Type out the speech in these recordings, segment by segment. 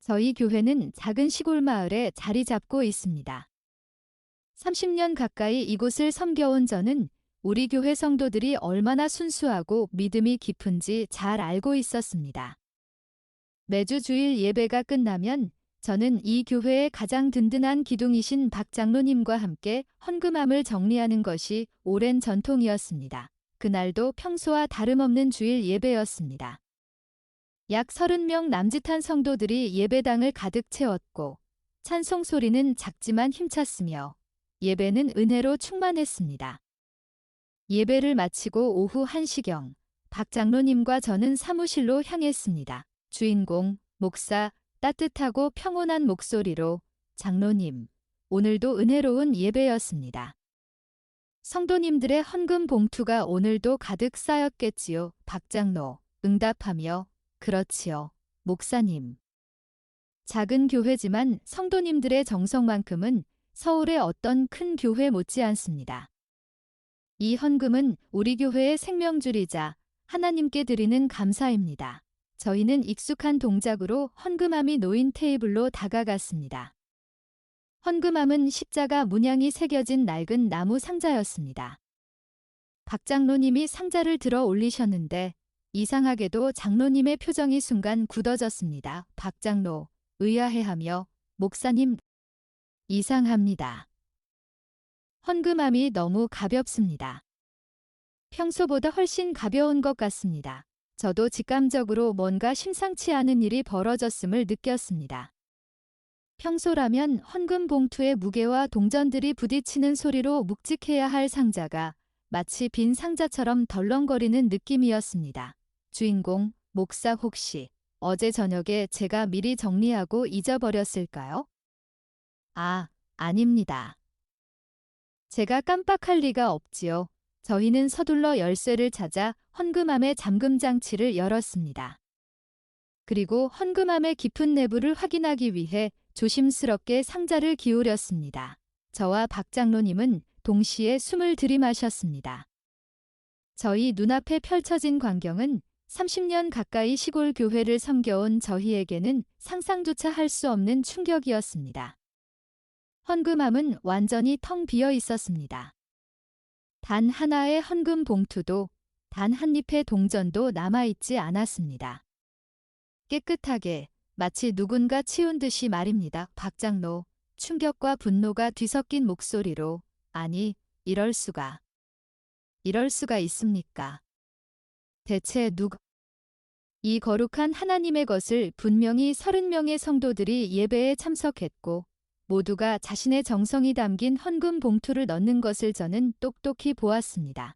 저희 교회는 작은 시골 마을에 자리 잡고 있습니다. 30년 가까이 이곳을 섬겨온 저는 우리 교회 성도들이 얼마나 순수하고 믿음이 깊은지 잘 알고 있었습니다. 매주 주일 예배가 끝나면 저는 이 교회의 가장 든든한 기둥이신 박 장로님과 함께 헌금함을 정리하는 것이 오랜 전통이었습니다. 그날도 평소와 다름없는 주일 예배였습니다. 약 30명 남짓한 성도들이 예배당을 가득 채웠고 찬송 소리는 작지만 힘찼으며 예배는 은혜로 충만했습니다. 예배를 마치고 오후 1시경 박 장로님과 저는 사무실로 향했습니다. 주인공, 목사, 따뜻하고 평온한 목소리로 장로님, 오늘도 은혜로운 예배였습니다. 성도님들의 헌금 봉투가 오늘도 가득 쌓였겠지요. 박 장로, 응답하며 그렇지요, 목사님. 작은 교회지만 성도님들의 정성만큼은 서울의 어떤 큰 교회 못지않습니다. 이 헌금은 우리 교회의 생명줄이자 하나님께 드리는 감사입니다. 저희는 익숙한 동작으로 헌금함이 놓인 테이블로 다가갔습니다. 헌금함은 십자가 문양이 새겨진 낡은 나무 상자였습니다. 박 장로님이 상자를 들어 올리셨는데 이상하게도 장로님의 표정이 순간 굳어졌습니다. 박 장로, 의아해하며 목사님, 이상합니다. 헌금함이 너무 가볍습니다. 평소보다 훨씬 가벼운 것 같습니다. 저도 직감적으로 뭔가 심상치 않은 일이 벌어졌음을 느꼈습니다. 평소라면 헌금 봉투의 무게와 동전들이 부딪히는 소리로 묵직해야 할 상자가 마치 빈 상자처럼 덜렁거리는 느낌이었습니다. 주인공, 목사 혹시 어제 저녁에 제가 미리 정리하고 잊어버렸을까요? 아, 아닙니다. 제가 깜빡할 리가 없지요. 저희는 서둘러 열쇠를 찾아 헌금함의 잠금 장치를 열었습니다. 그리고 헌금함의 깊은 내부를 확인하기 위해 조심스럽게 상자를 기울였습니다. 저와 박 장로님은 동시에 숨을 들이마셨습니다. 저희 눈앞에 펼쳐진 광경은 30년 가까이 시골 교회를 섬겨온 저희에게는 상상조차 할 수 없는 충격이었습니다. 헌금함은 완전히 텅 비어 있었습니다. 단 하나의 헌금 봉투도 단 한 잎의 동전도 남아있지 않았습니다. 깨끗하게 마치 누군가 치운 듯이 말입니다. 박 장로, 충격과 분노가 뒤섞인 목소리로 아니, 이럴 수가 있습니까? 대체 누가 이 거룩한 하나님의 것을 분명히 30명의 성도들이 예배에 참석했고 모두가 자신의 정성이 담긴 헌금 봉투를 넣는 것을 저는 똑똑히 보았습니다.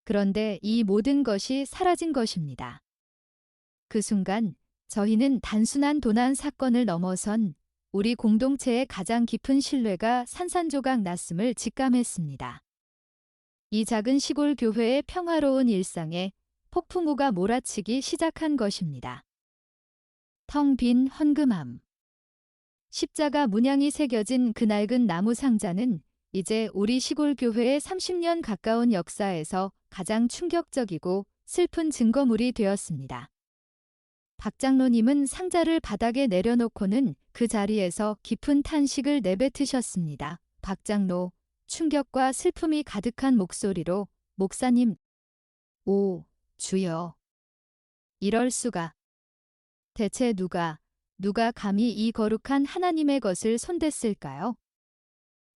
그런데 이 모든 것이 사라진 것입니다. 그 순간 저희는 단순한 도난 사건을 넘어선 우리 공동체의 가장 깊은 신뢰가 산산조각 났음을 직감했습니다. 이 작은 시골 교회의 평화로운 일상에 폭풍우가 몰아치기 시작한 것입니다. 텅 빈 헌금함. 십자가 문양이 새겨진 그 낡은 나무 상자는 이제 우리 시골 교회의 30년 가까운 역사에서 가장 충격적이고 슬픈 증거물이 되었습니다. 박 장로님은 상자를 바닥에 내려놓고는 그 자리에서 깊은 탄식을 내뱉으셨습니다. 박 장로, 충격과 슬픔이 가득한 목소리로 목사님, 오, 주여. 이럴 수가. 대체 누가 감히 이 거룩한 하나님의 것을 손댔을까요?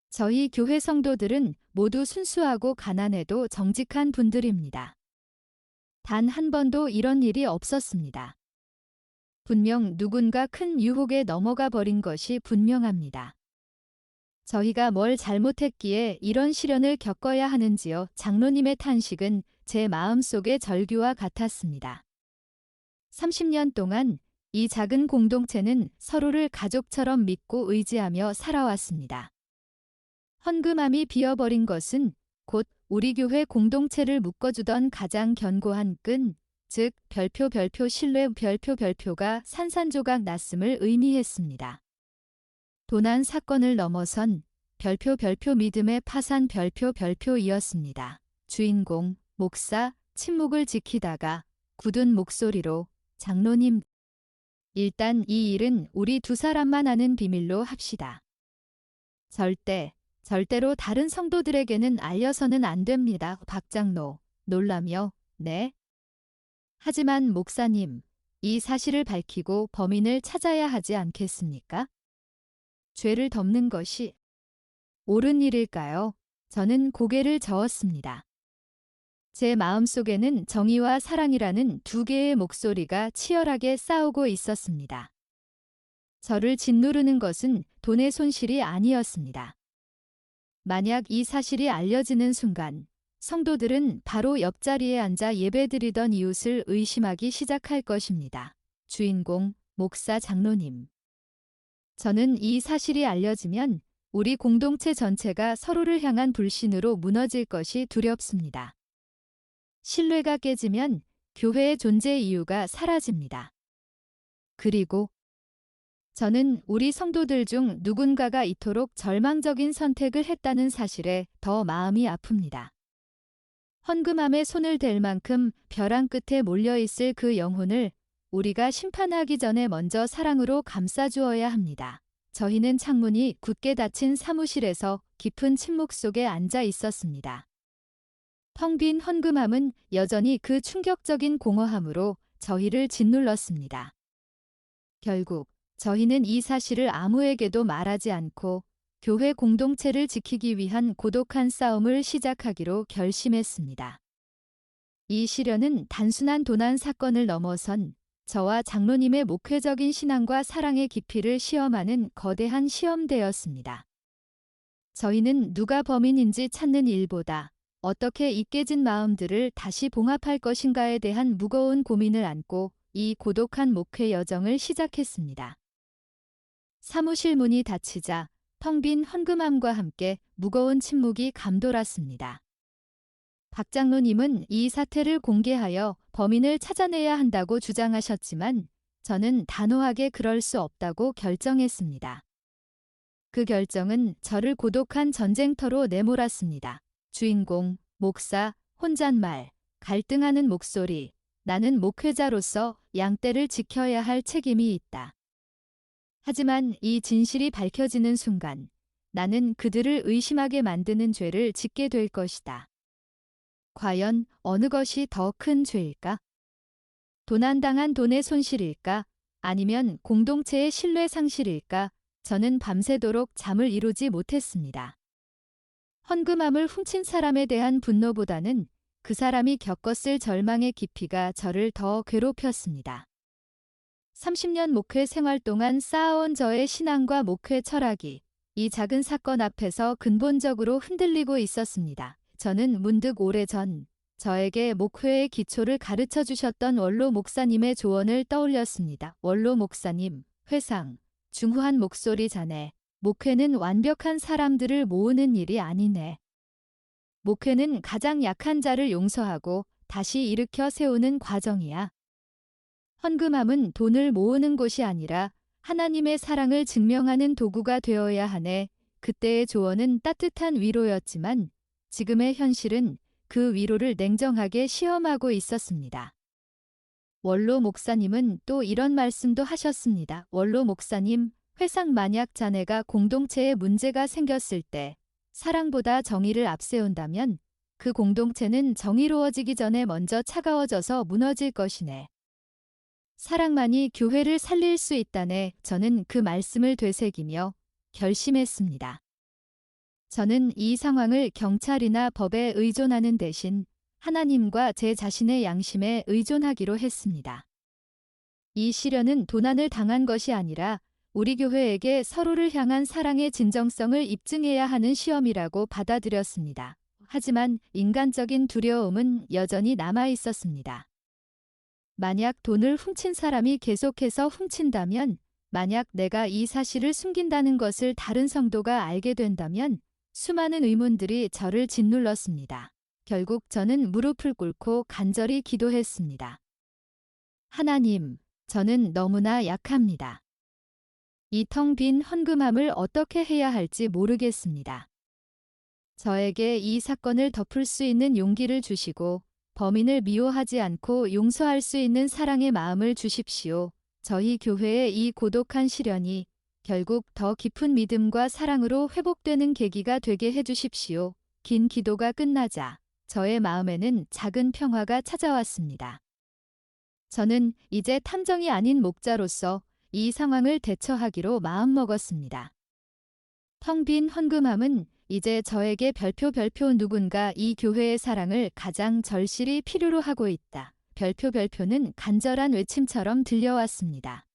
저희 교회 성도들은 모두 순수하고 가난해도 정직한 분들입니다. 단 한 번도 이런 일이 없었습니다. 분명 누군가 큰 유혹에 넘어가 버린 것이 분명합니다. 저희가 뭘 잘못했기에 이런 시련을 겪어야 하는지요. 장로님의 탄식은 제 마음속의 절규와 같았습니다. 30년 동안 이 작은 공동체는 서로를 가족처럼 믿고 의지하며 살아왔습니다. 헌금함이 비어버린 것은 곧 우리 교회 공동체를 묶어주던 가장 견고한 끈, 즉 별표 신뢰 별표가 산산조각 났음을 의미했습니다. 도난 사건을 넘어선 별표 믿음의 파산 별표이었습니다. 주인공, 목사, 침묵을 지키다가 굳은 목소리로 장로님, 일단 이 일은 우리 두 사람만 아는 비밀로 합시다. 절대로 다른 성도들에게는 알려서는 안 됩니다. 박 장로 놀라며 네. 하지만 목사님, 이 사실을 밝히고 범인을 찾아야 하지 않겠습니까? 죄를 덮는 것이 옳은 일일까요? 저는 고개를 저었습니다. 제 마음속에는 정의와 사랑이라는 두 개의 목소리가 치열하게 싸우고 있었습니다. 저를 짓누르는 것은 돈의 손실이 아니었습니다. 만약 이 사실이 알려지는 순간 성도들은 바로 옆자리에 앉아 예배드리던 이웃을 의심하기 시작할 것입니다. 주인공, 목사 장로님. 저는 이 사실이 알려지면 우리 공동체 전체가 서로를 향한 불신으로 무너질 것이 두렵습니다. 신뢰가 깨지면 교회의 존재 이유가 사라집니다. 그리고 저는 우리 성도들 중 누군가가 이토록 절망적인 선택을 했다는 사실에 더 마음이 아픕니다. 헌금함에 손을 댈 만큼 벼랑 끝에 몰려있을 그 영혼을 우리가 심판하기 전에 먼저 사랑으로 감싸주어야 합니다. 저희는 창문이 굳게 닫힌 사무실에서 깊은 침묵 속에 앉아 있었습니다. 텅 빈 헌금함은 여전히 그 충격적인 공허함으로 저희를 짓눌렀습니다. 결국 저희는 이 사실을 아무에게도 말하지 않고 교회 공동체를 지키기 위한 고독한 싸움을 시작하기로 결심했습니다. 이 시련은 단순한 도난 사건을 넘어선 저와 장로님의 목회적인 신앙과 사랑의 깊이를 시험하는 거대한 시험대였습니다. 저희는 누가 범인인지 찾는 일보다 어떻게 이 깨진 마음들을 다시 봉합할 것인가에 대한 무거운 고민을 안고 이 고독한 목회 여정을 시작했습니다. 사무실 문이 닫히자 텅 빈 헌금함과 함께 무거운 침묵이 감돌았습니다. 박 장로님은 이 사태를 공개하여 범인을 찾아내야 한다고 주장하셨지만 저는 단호하게 그럴 수 없다고 결정했습니다. 그 결정은 저를 고독한 전쟁터로 내몰았습니다. 주인공, 목사, 혼잣말, 갈등하는 목소리, 나는 목회자로서 양떼를 지켜야 할 책임이 있다. 하지만 이 진실이 밝혀지는 순간 나는 그들을 의심하게 만드는 죄를 짓게 될 것이다. 과연 어느 것이 더 큰 죄일까? 도난당한 돈의 손실일까? 아니면 공동체의 신뢰 상실일까? 저는 밤새도록 잠을 이루지 못했습니다. 헌금함을 훔친 사람에 대한 분노보다는 그 사람이 겪었을 절망의 깊이가 저를 더 괴롭혔습니다. 30년 목회 생활 동안 쌓아온 저의 신앙과 목회 철학이 이 작은 사건 앞에서 근본적으로 흔들리고 있었습니다. 저는 문득 오래전 저에게 목회의 기초를 가르쳐 주셨던 원로 목사님의 조언을 떠올렸습니다. 원로 목사님, 회상, 중후한 목소리 자네. 목회는 완벽한 사람들을 모으는 일이 아니네. 목회는 가장 약한 자를 용서하고 다시 일으켜 세우는 과정이야. 헌금함은 돈을 모으는 곳이 아니라 하나님의 사랑을 증명하는 도구가 되어야 하네. 그때의 조언은 따뜻한 위로였지만 지금의 현실은 그 위로를 냉정하게 시험하고 있었습니다. 원로 목사님은 또 이런 말씀도 하셨습니다. 원로 목사님, 회상 만약 자네가 공동체에 문제가 생겼을 때 사랑보다 정의를 앞세운다면 그 공동체는 정의로워지기 전에 먼저 차가워져서 무너질 것이네. 사랑만이 교회를 살릴 수 있다네. 저는 그 말씀을 되새기며 결심했습니다. 저는 이 상황을 경찰이나 법에 의존하는 대신 하나님과 제 자신의 양심에 의존하기로 했습니다. 이 시련은 도난을 당한 것이 아니라 우리 교회에게 서로를 향한 사랑의 진정성을 입증해야 하는 시험이라고 받아들였습니다. 하지만 인간적인 두려움은 여전히 남아 있었습니다. 만약 돈을 훔친 사람이 계속해서 훔친다면, 만약 내가 이 사실을 숨긴다는 것을 다른 성도가 알게 된다면 수많은 의문들이 저를 짓눌렀습니다. 결국 저는 무릎을 꿇고 간절히 기도했습니다. 하나님, 저는 너무나 약합니다. 이 텅 빈 헌금함을 어떻게 해야 할지 모르겠습니다. 저에게 이 사건을 덮을 수 있는 용기를 주시고 범인을 미워하지 않고 용서할 수 있는 사랑의 마음을 주십시오. 저희 교회의 이 고독한 시련이 결국 더 깊은 믿음과 사랑으로 회복되는 계기가 되게 해주십시오. 긴 기도가 끝나자 저의 마음에는 작은 평화가 찾아왔습니다. 저는 이제 탐정이 아닌 목자로서 이 상황을 대처하기로 마음먹었습니다. 텅 빈 헌금함은 이제 저에게 별표 누군가 이 교회의 사랑을 가장 절실히 필요로 하고 있다. 별표는 간절한 외침처럼 들려왔습니다.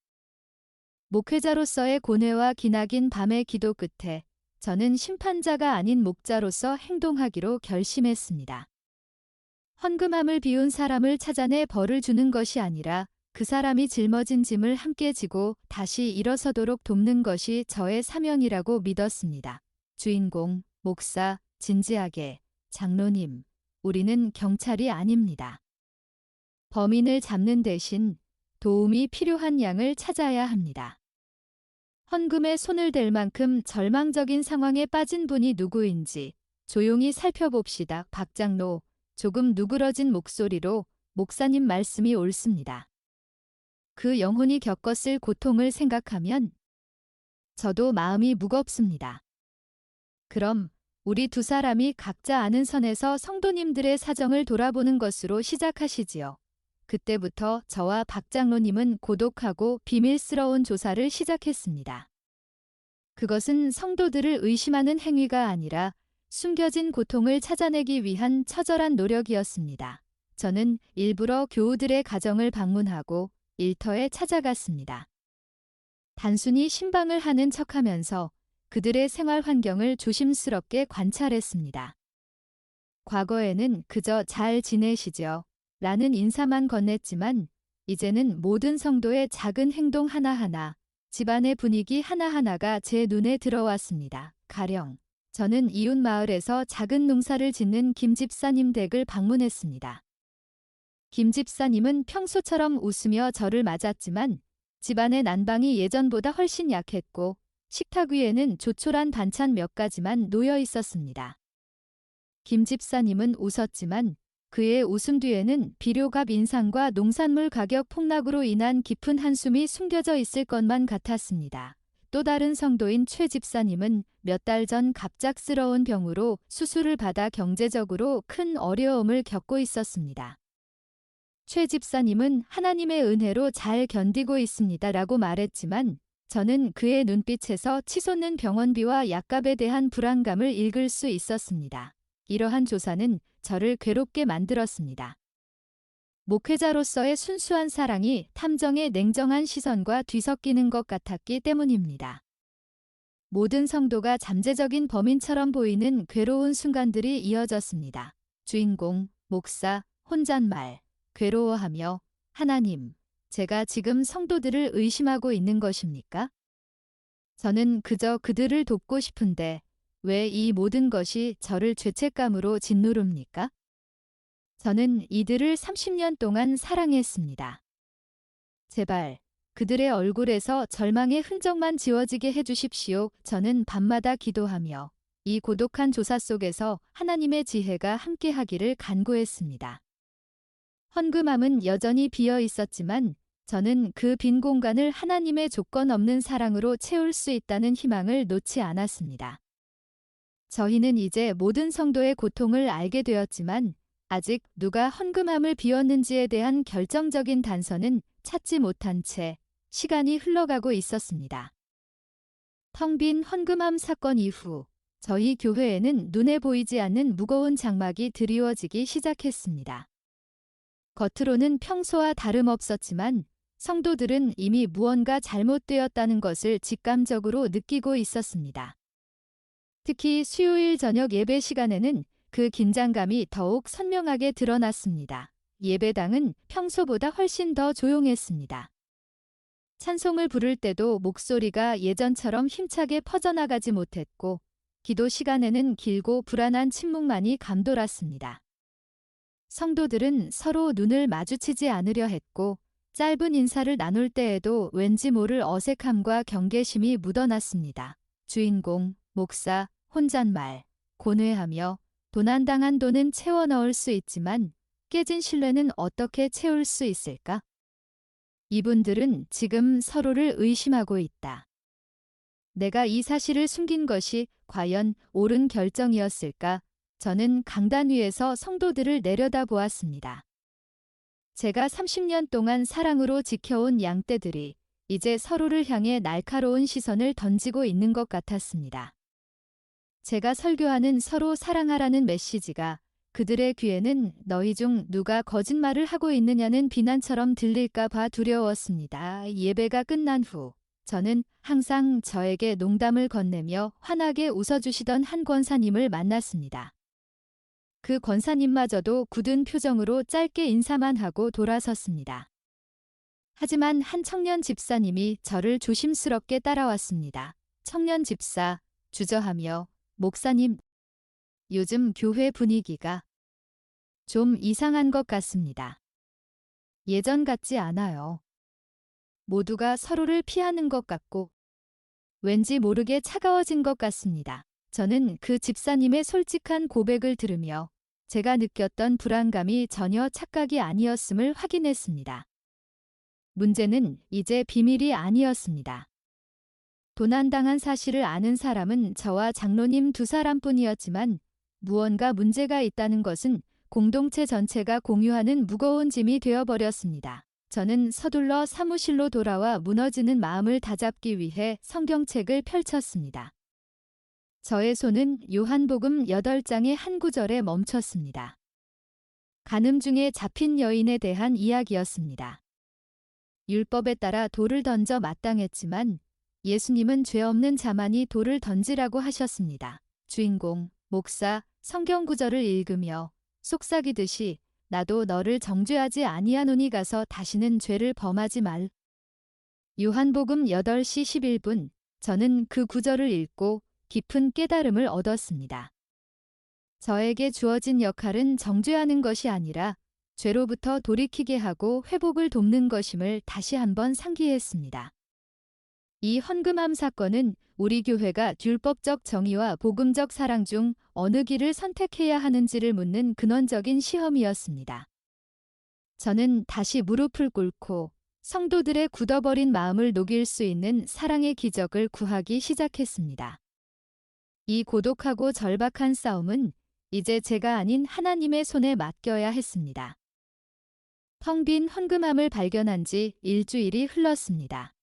목회자로서의 고뇌와 기나긴 밤의 기도 끝에 저는 심판자가 아닌 목자로서 행동하기로 결심했습니다. 헌금함을 비운 사람을 찾아내 벌을 주는 것이 아니라 그 사람이 짊어진 짐을 함께 지고 다시 일어서도록 돕는 것이 저의 사명이라고 믿었습니다. 주인공, 목사, 진지하게, 장로님, 우리는 경찰이 아닙니다. 범인을 잡는 대신 도움이 필요한 양을 찾아야 합니다. 헌금에 손을 댈 만큼 절망적인 상황에 빠진 분이 누구인지 조용히 살펴봅시다. 박 장로, 조금 누그러진 목소리로 목사님 말씀이 옳습니다. 그 영혼이 겪었을 고통을 생각하면 저도 마음이 무겁습니다. 그럼 우리 두 사람이 각자 아는 선에서 성도님들의 사정을 돌아보는 것으로 시작하시지요. 그때부터 저와 박 장로님은 고독하고 비밀스러운 조사를 시작했습니다. 그것은 성도들을 의심하는 행위가 아니라 숨겨진 고통을 찾아내기 위한 처절한 노력이었습니다. 저는 일부러 교우들의 가정을 방문하고 일터에 찾아갔습니다. 단순히 신방을 하는 척하면서 그들의 생활 환경을 조심스럽게 관찰했습니다. 과거에는 그저 잘 지내시죠? 라는 인사만 건넸지만 이제는 모든 성도의 작은 행동 하나하나, 집안의 분위기 하나하나가 제 눈에 들어왔습니다. 가령 저는 이웃 마을에서 작은 농사를 짓는 김 집사님 댁을 방문했습니다. 김 집사님은 평소처럼 웃으며 저를 맞았지만 집안의 난방이 예전보다 훨씬 약했고 식탁 위에는 조촐한 반찬 몇 가지만 놓여 있었습니다. 김 집사님은 웃었지만 그의 웃음 뒤에는 비료값 인상과 농산물 가격 폭락으로 인한 깊은 한숨이 숨겨져 있을 것만 같았습니다. 또 다른 성도인 최 집사님은 몇 달 전 갑작스러운 병으로 수술을 받아 경제적으로 큰 어려움을 겪고 있었습니다. 최 집사님은 하나님의 은혜로 잘 견디고 있습니다라고 말했지만 저는 그의 눈빛에서 치솟는 병원비와 약값에 대한 불안감을 읽을 수 있었습니다. 이러한 조사는 저를 괴롭게 만들었습니다. 목회자로서의 순수한 사랑이 탐정의 냉정한 시선과 뒤섞이는 것 같았기 때문입니다. 모든 성도가 잠재적인 범인처럼 보이는 괴로운 순간들이 이어졌습니다. 주인공, 목사, 혼잣말, 괴로워하며 하나님, 제가 지금 성도들을 의심하고 있는 것입니까? 저는 그저 그들을 돕고 싶은데 왜 이 모든 것이 저를 죄책감으로 짓누릅니까? 저는 이들을 30년 동안 사랑했습니다. 제발 그들의 얼굴에서 절망의 흔적만 지워지게 해주십시오. 저는 밤마다 기도하며 이 고독한 조사 속에서 하나님의 지혜가 함께하기를 간구했습니다. 헌금함은 여전히 비어 있었지만 저는 그 빈 공간을 하나님의 조건 없는 사랑으로 채울 수 있다는 희망을 놓지 않았습니다. 저희는 이제 모든 성도의 고통을 알게 되었지만 아직 누가 헌금함을 비웠는지에 대한 결정적인 단서는 찾지 못한 채 시간이 흘러가고 있었습니다. 텅 빈 헌금함 사건 이후 저희 교회에는 눈에 보이지 않는 무거운 장막이 드리워지기 시작했습니다. 겉으로는 평소와 다름없었지만 성도들은 이미 무언가 잘못되었다는 것을 직감적으로 느끼고 있었습니다. 특히 수요일 저녁 예배 시간에는 그 긴장감이 더욱 선명하게 드러났습니다. 예배당은 평소보다 훨씬 더 조용했습니다. 찬송을 부를 때도 목소리가 예전처럼 힘차게 퍼져나가지 못했고 기도 시간에는 길고 불안한 침묵만이 감돌았습니다. 성도들은 서로 눈을 마주치지 않으려 했고 짧은 인사를 나눌 때에도 왠지 모를 어색함과 경계심이 묻어났습니다. 주인공, 목사, 혼잣말, 고뇌하며 도난당한 돈은 채워 넣을 수 있지만 깨진 신뢰는 어떻게 채울 수 있을까? 이분들은 지금 서로를 의심하고 있다. 내가 이 사실을 숨긴 것이 과연 옳은 결정이었을까? 저는 강단 위에서 성도들을 내려다보았습니다. 제가 30년 동안 사랑으로 지켜온 양떼들이 이제 서로를 향해 날카로운 시선을 던지고 있는 것 같았습니다. 제가 설교하는 서로 사랑하라는 메시지가 그들의 귀에는 너희 중 누가 거짓말을 하고 있느냐는 비난처럼 들릴까 봐 두려웠습니다. 예배가 끝난 후 저는 항상 저에게 농담을 건네며 환하게 웃어주시던 한 권사님을 만났습니다. 그 권사님마저도 굳은 표정으로 짧게 인사만 하고 돌아섰습니다. 하지만 한 청년 집사님이 저를 조심스럽게 따라왔습니다. 청년 집사, 주저하며 목사님, 요즘 교회 분위기가 좀 이상한 것 같습니다. 예전 같지 않아요. 모두가 서로를 피하는 것 같고 왠지 모르게 차가워진 것 같습니다. 저는 그 집사님의 솔직한 고백을 들으며 제가 느꼈던 불안감이 전혀 착각이 아니었음을 확인했습니다. 문제는 이제 비밀이 아니었습니다. 도난당한 사실을 아는 사람은 저와 장로님 두 사람뿐이었지만 무언가 문제가 있다는 것은 공동체 전체가 공유하는 무거운 짐이 되어버렸습니다. 저는 서둘러 사무실로 돌아와 무너지는 마음을 다잡기 위해 성경책을 펼쳤습니다. 저의 손은 요한복음 8장의 한 구절에 멈췄습니다. 간음 중에 잡힌 여인에 대한 이야기였습니다. 율법에 따라 돌을 던져 마땅했지만 예수님은 죄 없는 자만이 돌을 던지라고 하셨습니다. 주인공, 목사, 성경 구절을 읽으며 속삭이듯이 나도 너를 정죄하지 아니하노니 가서 다시는 죄를 범하지 말. 요한복음 8시 11분 저는 그 구절을 읽고 깊은 깨달음을 얻었습니다. 저에게 주어진 역할은 정죄하는 것이 아니라 죄로부터 돌이키게 하고 회복을 돕는 것임을 다시 한번 상기했습니다. 이 헌금함 사건은 우리 교회가 율법적 정의와 복음적 사랑 중 어느 길을 선택해야 하는지를 묻는 근원적인 시험이었습니다. 저는 다시 무릎을 꿇고 성도들의 굳어버린 마음을 녹일 수 있는 사랑의 기적을 구하기 시작했습니다. 이 고독하고 절박한 싸움은 이제 제가 아닌 하나님의 손에 맡겨야 했습니다. 텅 빈 헌금함을 발견한 지 일주일이 흘렀습니다.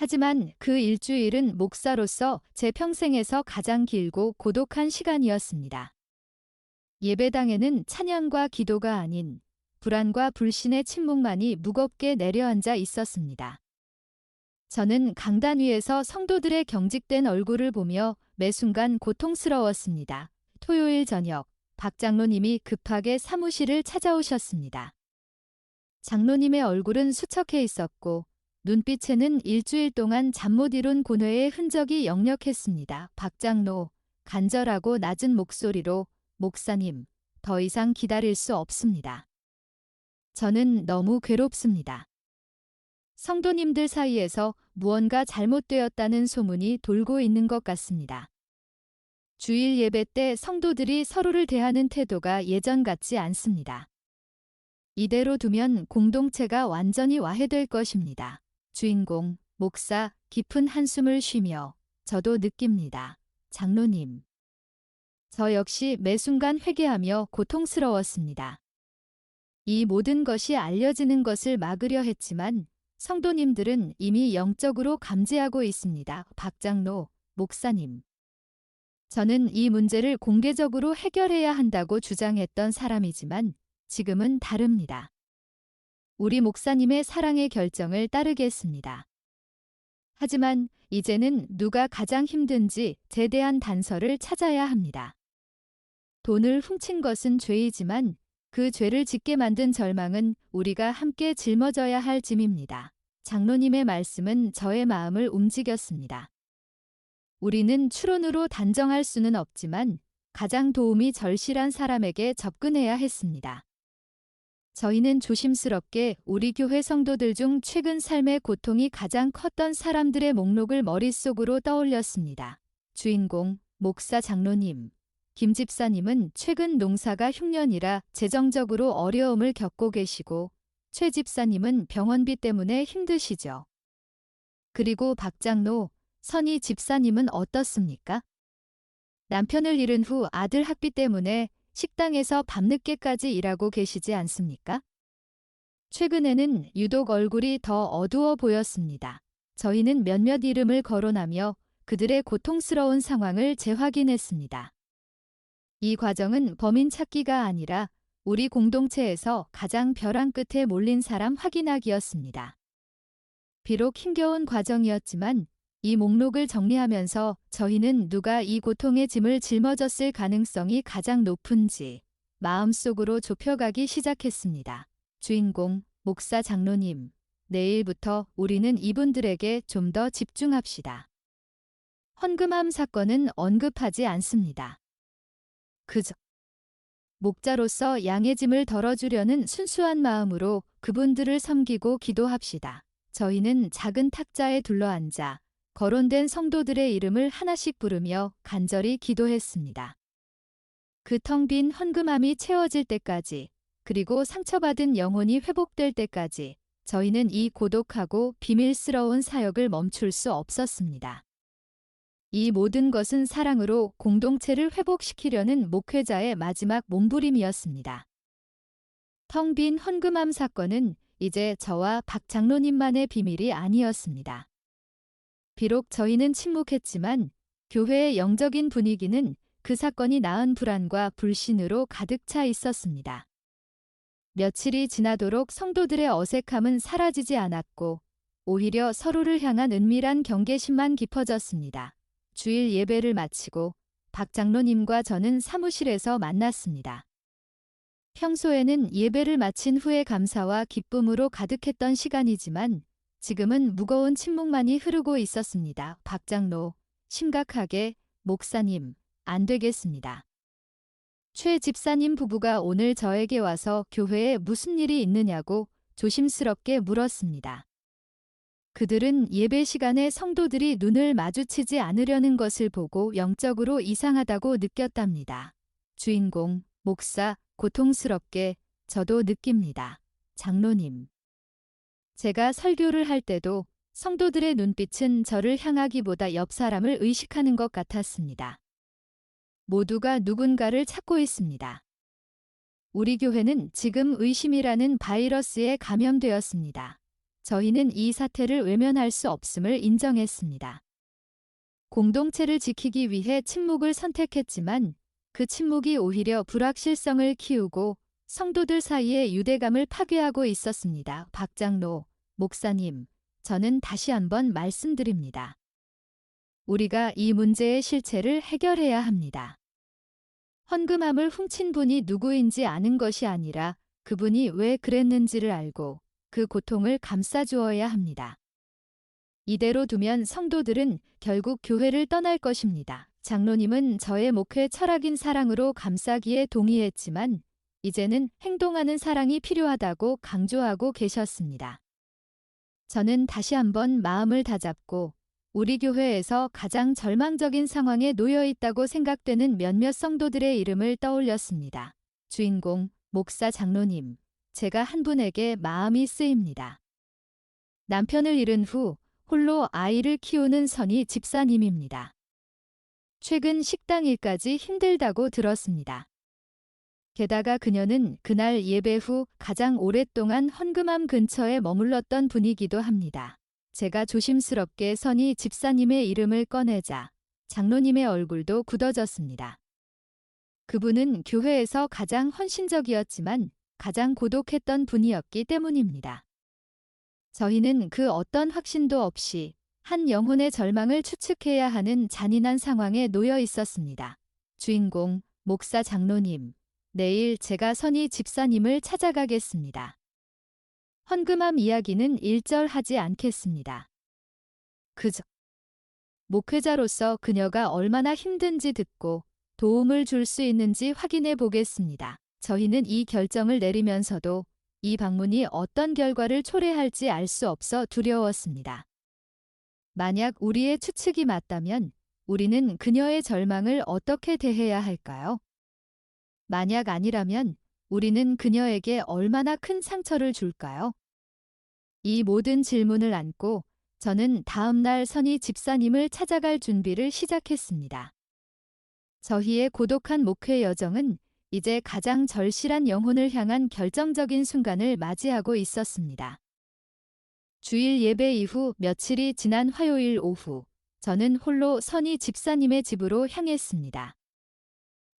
하지만 그 일주일은 목사로서 제 평생에서 가장 길고 고독한 시간이었습니다. 예배당에는 찬양과 기도가 아닌 불안과 불신의 침묵만이 무겁게 내려앉아 있었습니다. 저는 강단 위에서 성도들의 경직된 얼굴을 보며 매 순간 고통스러웠습니다. 토요일 저녁, 박 장로님이 급하게 사무실을 찾아오셨습니다. 장로님의 얼굴은 수척해 있었고 눈빛에는 일주일 동안 잠 못 이룬 고뇌의 흔적이 역력했습니다. 박 장로, 간절하고 낮은 목소리로 목사님, 더 이상 기다릴 수 없습니다. 저는 너무 괴롭습니다. 성도님들 사이에서 무언가 잘못되었다는 소문이 돌고 있는 것 같습니다. 주일 예배 때 성도들이 서로를 대하는 태도가 예전 같지 않습니다. 이대로 두면 공동체가 완전히 와해될 것입니다. 주인공, 목사, 깊은 한숨을 쉬며 저도 느낍니다. 장로님. 저 역시 매 순간 회개하며 고통스러웠습니다. 이 모든 것이 알려지는 것을 막으려 했지만 성도님들은 이미 영적으로 감지하고 있습니다. 박 장로, 목사님. 저는 이 문제를 공개적으로 해결해야 한다고 주장했던 사람이지만 지금은 다릅니다. 우리 목사님의 사랑의 결정을 따르겠습니다. 하지만 이제는 누가 가장 힘든지 제대한 단서를 찾아야 합니다. 돈을 훔친 것은 죄이지만 그 죄를 짓게 만든 절망은 우리가 함께 짊어져야 할 짐입니다. 장로님의 말씀은 저의 마음을 움직였습니다. 우리는 추론으로 단정할 수는 없지만 가장 도움이 절실한 사람에게 접근해야 했습니다. 저희는 조심스럽게 우리 교회 성도들 중 최근 삶의 고통이 가장 컸던 사람들의 목록을 머릿속으로 떠올렸습니다. 주인공, 목사 장로님, 김 집사님은 최근 농사가 흉년이라 재정적으로 어려움을 겪고 계시고 최 집사님은 병원비 때문에 힘드시죠? 그리고 박 장로, 선희 집사님은 어떻습니까? 남편을 잃은 후 아들 학비 때문에 식당에서 밤늦게까지 일하고 계시지 않습니까? 최근에는 유독 얼굴이 더 어두워 보였습니다. 저희는 몇몇 이름을 거론하며 그들의 고통스러운 상황을 재확인했습니다. 이 과정은 범인 찾기가 아니라 우리 공동체에서 가장 벼랑 끝에 몰린 사람 확인하기였습니다. 비록 힘겨운 과정이었지만 이 목록을 정리하면서 저희는 누가 이 고통의 짐을 짊어졌을 가능성이 가장 높은지 마음속으로 좁혀가기 시작했습니다. 주인공, 목사 장로님, 내일부터 우리는 이분들에게 좀 더 집중합시다. 헌금함 사건은 언급하지 않습니다. 그저 목자로서 양의 짐을 덜어주려는 순수한 마음으로 그분들을 섬기고 기도합시다. 저희는 작은 탁자에 둘러앉아 거론된 성도들의 이름을 하나씩 부르며 간절히 기도했습니다. 그 텅 빈 헌금함이 채워질 때까지, 그리고 상처받은 영혼이 회복될 때까지 저희는 이 고독하고 비밀스러운 사역을 멈출 수 없었습니다. 이 모든 것은 사랑으로 공동체를 회복시키려는 목회자의 마지막 몸부림이었습니다. 텅 빈 헌금함 사건은 이제 저와 박 장로님만의 비밀이 아니었습니다. 비록 저희는 침묵했지만 교회의 영적인 분위기는 그 사건이 낳은 불안과 불신으로 가득 차 있었습니다. 며칠이 지나도록 성도들의 어색함은 사라지지 않았고 오히려 서로를 향한 은밀한 경계심만 깊어졌습니다. 주일 예배를 마치고 박 장로님과 저는 사무실에서 만났습니다. 평소에는 예배를 마친 후에 감사와 기쁨으로 가득했던 시간이지만 지금은 무거운 침묵만이 흐르고 있었습니다. 박 장로, 심각하게, 목사님, 안 되겠습니다. 최 집사님 부부가 오늘 저에게 와서 교회에 무슨 일이 있느냐고 조심스럽게 물었습니다. 그들은 예배 시간에 성도들이 눈을 마주치지 않으려는 것을 보고 영적으로 이상하다고 느꼈답니다. 주인공, 목사, 고통스럽게 저도 느낍니다. 장로님. 제가 설교를 할 때도 성도들의 눈빛은 저를 향하기보다 옆 사람을 의식하는 것 같았습니다. 모두가 누군가를 찾고 있습니다. 우리 교회는 지금 의심이라는 바이러스에 감염되었습니다. 저희는 이 사태를 외면할 수 없음을 인정했습니다. 공동체를 지키기 위해 침묵을 선택했지만 그 침묵이 오히려 불확실성을 키우고 성도들 사이의 유대감을 파괴하고 있었습니다. 박 장로, 목사님, 저는 다시 한번 말씀드립니다. 우리가 이 문제의 실체를 해결해야 합니다. 헌금함을 훔친 분이 누구인지 아는 것이 아니라 그분이 왜 그랬는지를 알고 그 고통을 감싸주어야 합니다. 이대로 두면 성도들은 결국 교회를 떠날 것입니다. 장로님은 저의 목회 철학인 사랑으로 감싸기에 동의했지만 이제는 행동하는 사랑이 필요하다고 강조하고 계셨습니다. 저는 다시 한번 마음을 다잡고 우리 교회에서 가장 절망적인 상황에 놓여 있다고 생각되는 몇몇 성도들의 이름을 떠올렸습니다. 주인공, 목사 장로님, 제가 한 분에게 마음이 쓰입니다. 남편을 잃은 후 홀로 아이를 키우는 선희 집사님입니다. 최근 식당 일까지 힘들다고 들었습니다. 게다가 그녀는 그날 예배 후 가장 오랫동안 헌금함 근처에 머물렀던 분이기도 합니다. 제가 조심스럽게 선희 집사님의 이름을 꺼내자 장로님의 얼굴도 굳어졌습니다. 그분은 교회에서 가장 헌신적이었지만 가장 고독했던 분이었기 때문입니다. 저희는 그 어떤 확신도 없이 한 영혼의 절망을 추측해야 하는 잔인한 상황에 놓여 있었습니다. 주인공, 목사 장로님, 내일 제가 선희 집사님을 찾아가겠습니다. 헌금함 이야기는 일절하지 않겠습니다. 그저 목회자로서 그녀가 얼마나 힘든지 듣고 도움을 줄 수 있는지 확인해 보겠습니다. 저희는 이 결정을 내리면서도 이 방문이 어떤 결과를 초래할지 알 수 없어 두려웠습니다. 만약 우리의 추측이 맞다면 우리는 그녀의 절망을 어떻게 대해야 할까요? 만약 아니라면 우리는 그녀에게 얼마나 큰 상처를 줄까요? 이 모든 질문을 안고 저는 다음 날 선희 집사님을 찾아갈 준비를 시작했습니다. 저희의 고독한 목회 여정은 이제 가장 절실한 영혼을 향한 결정적인 순간을 맞이하고 있었습니다. 주일 예배 이후 며칠이 지난 화요일 오후, 저는 홀로 선희 집사님의 집으로 향했습니다.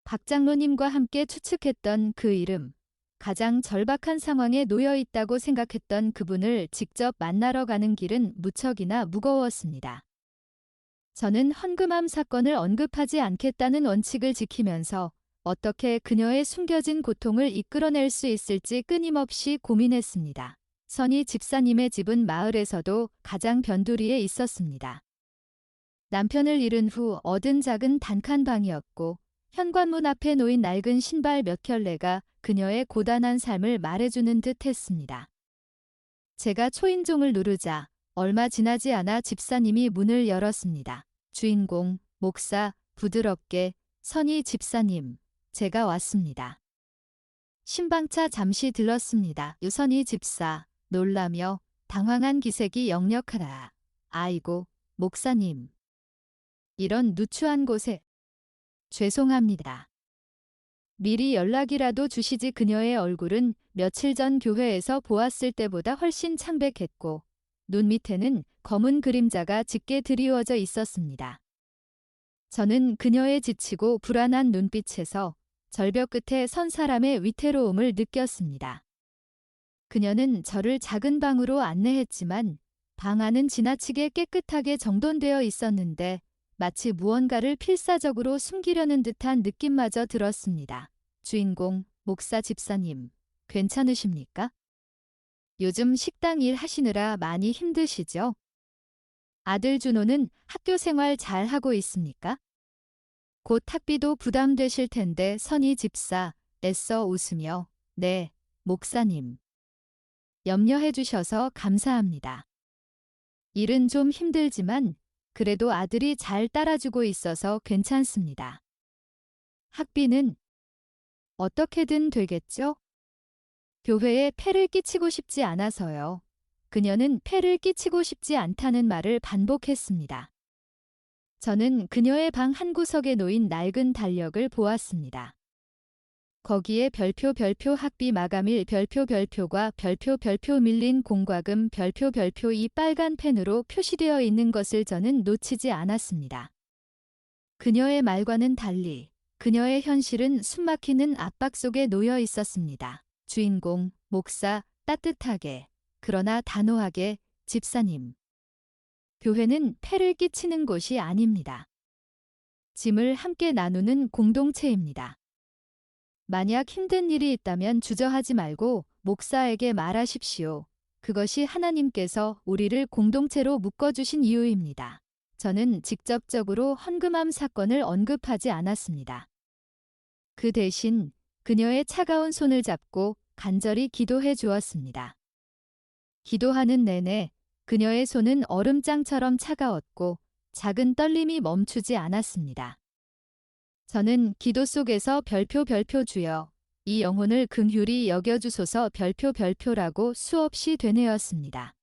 박 장로님과 함께 추측했던 그 이름, 가장 절박한 상황에 놓여 있다고 생각했던 그분을 직접 만나러 가는 길은 무척이나 무거웠습니다. 저는 헌금함 사건을 언급하지 않겠다는 원칙을 지키면서 어떻게 그녀의 숨겨진 고통을 이끌어낼 수 있을지 끊임없이 고민했습니다. 선희 집사님의 집은 마을에서도 가장 변두리에 있었습니다. 남편을 잃은 후 얻은 작은 단칸방이었고 현관문 앞에 놓인 낡은 신발 몇 켤레가 그녀의 고단한 삶을 말해주는 듯 했습니다. 제가 초인종을 누르자 얼마 지나지 않아 집사님이 문을 열었습니다. 주인공, 목사, 부드럽게, 선희 집사님, 제가 왔습니다. 신방차 잠시 들렀습니다. 유선희 집사, 놀라며 당황한 기색이 역력하다. 아이고, 목사님. 이런 누추한 곳에. 죄송합니다. 미리 연락이라도 주시지. 그녀의 얼굴은 며칠 전 교회에서 보았을 때보다 훨씬 창백했고 눈 밑에는 검은 그림자가 짙게 드리워져 있었습니다. 저는 그녀의 지치고 불안한 눈빛에서 절벽 끝에 선 사람의 위태로움을 느꼈습니다. 그녀는 저를 작은 방으로 안내했지만 방 안은 지나치게 깨끗하게 정돈되어 있었는데 마치 무언가를 필사적으로 숨기려는 듯한 느낌마저 들었습니다. 주인공, 목사 집사님, 괜찮으십니까? 요즘 식당 일 하시느라 많이 힘드시죠? 아들 준호는 학교 생활 잘 하고 있습니까? 곧 학비도 부담되실 텐데. 선희 집사, 애써 웃으며, 네, 목사님. 염려해 주셔서 감사합니다. 일은 좀 힘들지만 그래도 아들이 잘 따라주고 있어서 괜찮습니다. 학비는 어떻게든 되겠죠? 교회에 폐를 끼치고 싶지 않아서요. 그녀는 폐를 끼치고 싶지 않다는 말을 반복했습니다. 저는 그녀의 방 한구석에 놓인 낡은 달력을 보았습니다. 거기에 별표 학비 마감일 별표과 별표 밀린 공과금 별표 이 빨간 펜으로 표시되어 있는 것을 저는 놓치지 않았습니다. 그녀의 말과는 달리 그녀의 현실은 숨막히는 압박 속에 놓여 있었습니다. 주인공, 목사, 따뜻하게, 그러나 단호하게, 집사님. 교회는 폐를 끼치는 곳이 아닙니다. 짐을 함께 나누는 공동체입니다. 만약 힘든 일이 있다면 주저하지 말고 목사에게 말하십시오. 그것이 하나님께서 우리를 공동체로 묶어주신 이유입니다. 저는 직접적으로 헌금함 사건을 언급하지 않았습니다. 그 대신 그녀의 차가운 손을 잡고 간절히 기도해 주었습니다. 기도하는 내내 그녀의 손은 얼음장처럼 차가웠고 작은 떨림이 멈추지 않았습니다. 저는 기도 속에서 별표 주여, 이 영혼을 긍휼히 여겨주소서 별표라고 수없이 되뇌었습니다.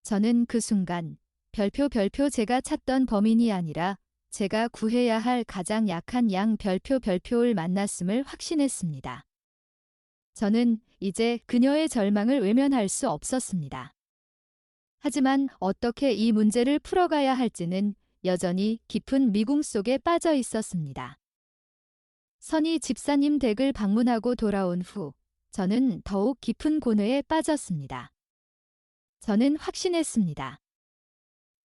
저는 그 순간 별표 제가 찾던 범인이 아니라 제가 구해야 할 가장 약한 양 별표를 만났음을 확신했습니다. 저는 이제 그녀의 절망을 외면할 수 없었습니다. 하지만 어떻게 이 문제를 풀어가야 할지는 여전히 깊은 미궁 속에 빠져 있었습니다. 선희 집사님 댁을 방문하고 돌아온 후 저는 더욱 깊은 고뇌에 빠졌습니다. 저는 확신했습니다.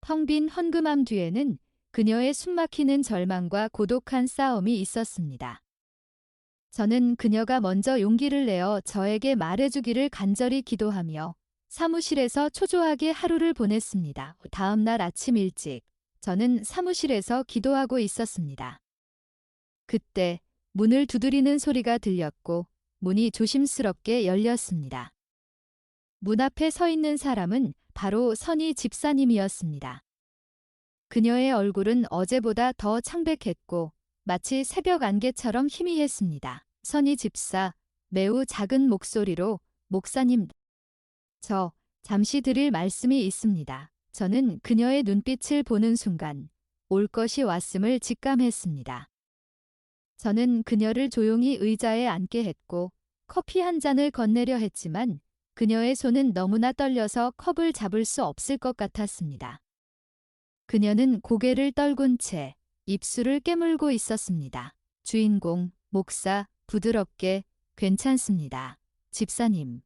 텅 빈 헌금함 뒤에는 그녀의 숨막히는 절망과 고독한 싸움이 있었습니다. 저는 그녀가 먼저 용기를 내어 저에게 말해주기를 간절히 기도하며 사무실에서 초조하게 하루를 보냈습니다. 다음 날 아침 일찍 저는 사무실에서 기도하고 있었습니다. 그때 문을 두드리는 소리가 들렸고 문이 조심스럽게 열렸습니다. 문 앞에 서 있는 사람은 바로 선희 집사님이었습니다. 그녀의 얼굴은 어제보다 더 창백했고 마치 새벽 안개처럼 희미했습니다. 선희 집사, 매우 작은 목소리로 목사님, 저 잠시 드릴 말씀이 있습니다. 저는 그녀의 눈빛을 보는 순간 올 것이 왔음을 직감했습니다. 저는 그녀를 조용히 의자에 앉게 했고 커피 한 잔을 건네려 했지만 그녀의 손은 너무나 떨려서 컵을 잡을 수 없을 것 같았습니다. 그녀는 고개를 떨군 채 입술을 깨물고 있었습니다. 주인공, 목사, 부드럽게, 괜찮습니다. 집사님.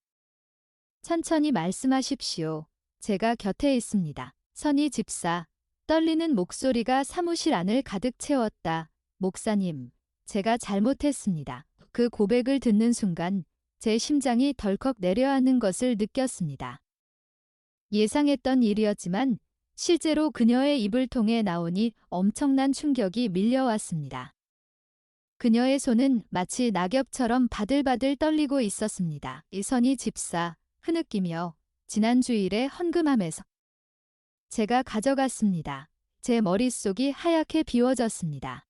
천천히 말씀하십시오. 제가 곁에 있습니다. 선희 집사. 떨리는 목소리가 사무실 안을 가득 채웠다. 목사님, 제가 잘못했습니다. 그 고백을 듣는 순간 제 심장이 덜컥 내려앉는 것을 느꼈습니다. 예상했던 일이었지만 실제로 그녀의 입을 통해 나오니 엄청난 충격이 밀려왔습니다. 그녀의 손은 마치 낙엽처럼 바들바들 떨리고 있었습니다. 이선희 집사, 흐느끼며 지난 주일에 헌금함에서 제가 가져갔습니다. 제 머릿속이 하얗게 비워졌습니다.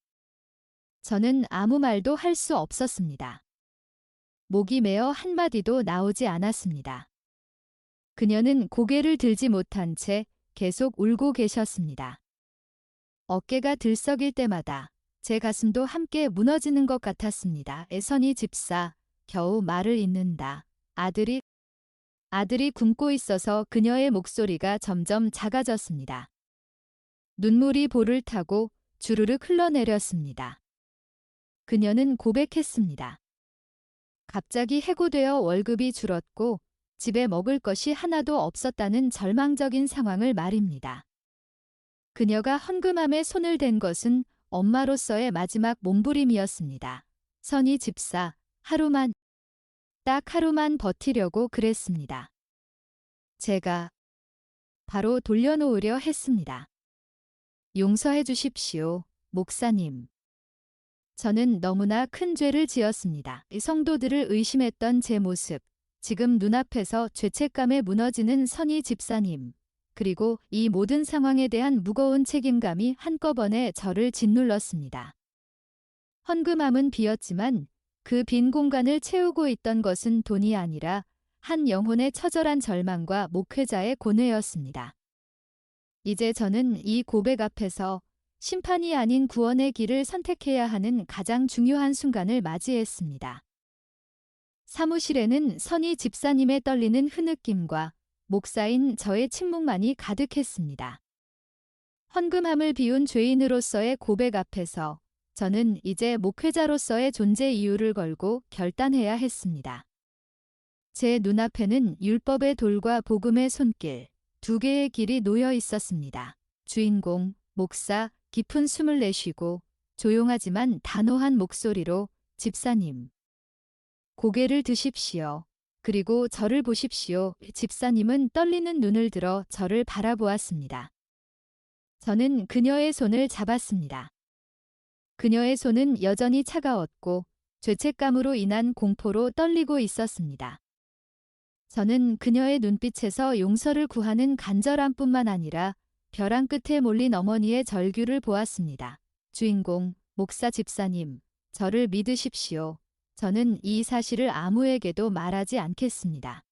저는 아무 말도 할 수 없었습니다. 목이 메어 한마디도 나오지 않았습니다. 그녀는 고개를 들지 못한 채 계속 울고 계셨습니다. 어깨가 들썩일 때마다 제 가슴도 함께 무너지는 것 같았습니다. 애선희 집사, 겨우 말을 잇는다. 아들이 굶고 있어서 그녀의 목소리가 점점 작아졌습니다. 눈물이 볼을 타고 주르륵 흘러내렸습니다. 그녀는 고백했습니다. 갑자기 해고되어 월급이 줄었고 집에 먹을 것이 하나도 없었다는 절망적인 상황을 말입니다. 그녀가 헌금함에 손을 댄 것은 엄마로서의 마지막 몸부림이었습니다. 선희 집사, 딱 하루만 버티려고 그랬습니다. 제가 바로 돌려놓으려 했습니다. 용서해 주십시오, 목사님. 저는 너무나 큰 죄를 지었습니다. 성도들을 의심했던 제 모습, 지금 눈앞에서 죄책감에 무너지는 선희 집사님, 그리고 이 모든 상황에 대한 무거운 책임감이 한꺼번에 저를 짓눌렀습니다. 헌금함은 비었지만 그 빈 공간을 채우고 있던 것은 돈이 아니라 한 영혼의 처절한 절망과 목회자의 고뇌였습니다. 이제 저는 이 고백 앞에서 심판이 아닌 구원의 길을 선택해야 하는 가장 중요한 순간을 맞이했습니다. 사무실에는 선희 집사님의 떨리는 흐느낌과 목사인 저의 침묵만이 가득했습니다. 헌금함을 비운 죄인으로서의 고백 앞에서 저는 이제 목회자로서의 존재 이유를 걸고 결단해야 했습니다. 제 눈앞에는 율법의 돌과 복음의 손길, 두 개의 길이 놓여 있었습니다. 주인공, 목사, 깊은 숨을 내쉬고 조용하지만 단호한 목소리로 집사님. 고개를 드십시오. 그리고 저를 보십시오. 집사님은 떨리는 눈을 들어 저를 바라보았습니다. 저는 그녀의 손을 잡았습니다. 그녀의 손은 여전히 차가웠고 죄책감으로 인한 공포로 떨리고 있었습니다. 저는 그녀의 눈빛에서 용서를 구하는 간절함뿐만 아니라 벼랑 끝에 몰린 어머니의 절규를 보았습니다. 주인공, 목사 집사님, 저를 믿으십시오. 저는 이 사실을 아무에게도 말하지 않겠습니다.